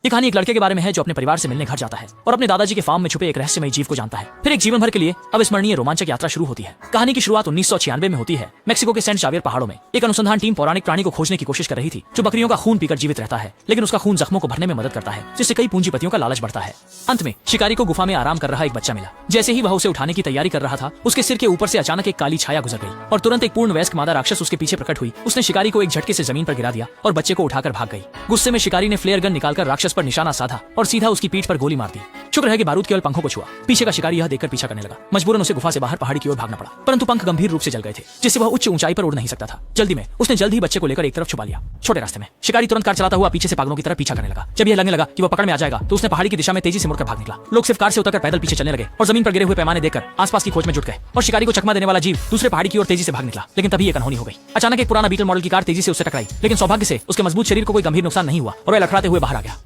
ये कहानी एक लड़के के बारे में है जो अपने परिवार से मिलने घर जाता है और अपने दादाजी के फार्म में छुपे एक रहस्यमयी जीव को जानता है। फिर एक जीवन भर के लिए अविस्मरणीय रोमांचक यात्रा शुरू होती है। कहानी की शुरुआत 1996 में होती है। मेक्सिको के सेंट जावियर पहाड़ों में एक अनुसंधान टीम पौराणिक प्राणी को खोजने की कोशिश कर रही थी जो बकरियों का खून पीकर जीवित रहता है, लेकिन उसका खून जख्मों को भरने में मदद करता है, जिससे कई पूंजीपतियों का लालच बढ़ता है। अंत में शिकारी को गुफा में आराम कर रहा एक बच्चा मिला। जैसे ही वह उसे उठाने की तैयारी कर रहा था, उसके सिर के ऊपर से अचानक एक काली छाया गुजर गई और तुरंत एक पूर्ण वयस्क मादा राक्षस उसके पीछे प्रकट हुई। उसने शिकारी को एक झटके से जमीन पर गिरा दिया और बच्चे को उठाकर भाग गई। गुस्से में शिकारी ने फ्लेयर गन निकालकर राक्षस पर निशाना साधा और सीधा उसकी पीठ पर गोली मार दी। शुक्र है कि बारूद केवल पंखों को छुआ। पीछे का शिकारी यह देखकर पीछा करने लगा। मजबूरन उसे गुफा से बाहर पहाड़ी की ओर भागना पड़ा, परंतु पंख गंभीर रूप से जल गए थे, जिससे वह उच्च ऊंचाई पर उड़ नहीं सकता था। जल्दी में उसने जल्द ही बच्चे को लेकर एक तरफ छुपा लिया। छोटे रास्ते में शिकारी तुरंत कार चलाता हुआ पीछे से पागलों की तरफ पीछा करने लगा। जब यह लगने लगा कि वह पकड़ में आ जाएगा, तो उसने पहाड़ी की दिशा में तेजी से मुड़कर भाग निकला। लोग सिर्फ कार से उतरकर पैदल पीछे चलने लगे और जमीन पर गिरे हुए पैमाने देखकर आसपास की खोज में जुट गए और शिकारी को चकमा देने वाला जीव दूसरे पहाड़ी की ओर तेजी से भाग निकला। लेकिन तभी एक अनहोनी हो गई। अचानक एक पुराना बीटल मॉडल की कार तेजी से उससे टकराई, लेकिन सौभाग्य से उसके मजबूत शरीर को कोई गंभीर नुकसान नहीं हुआ और वह लड़खड़ाते हुए बाहर आ गया।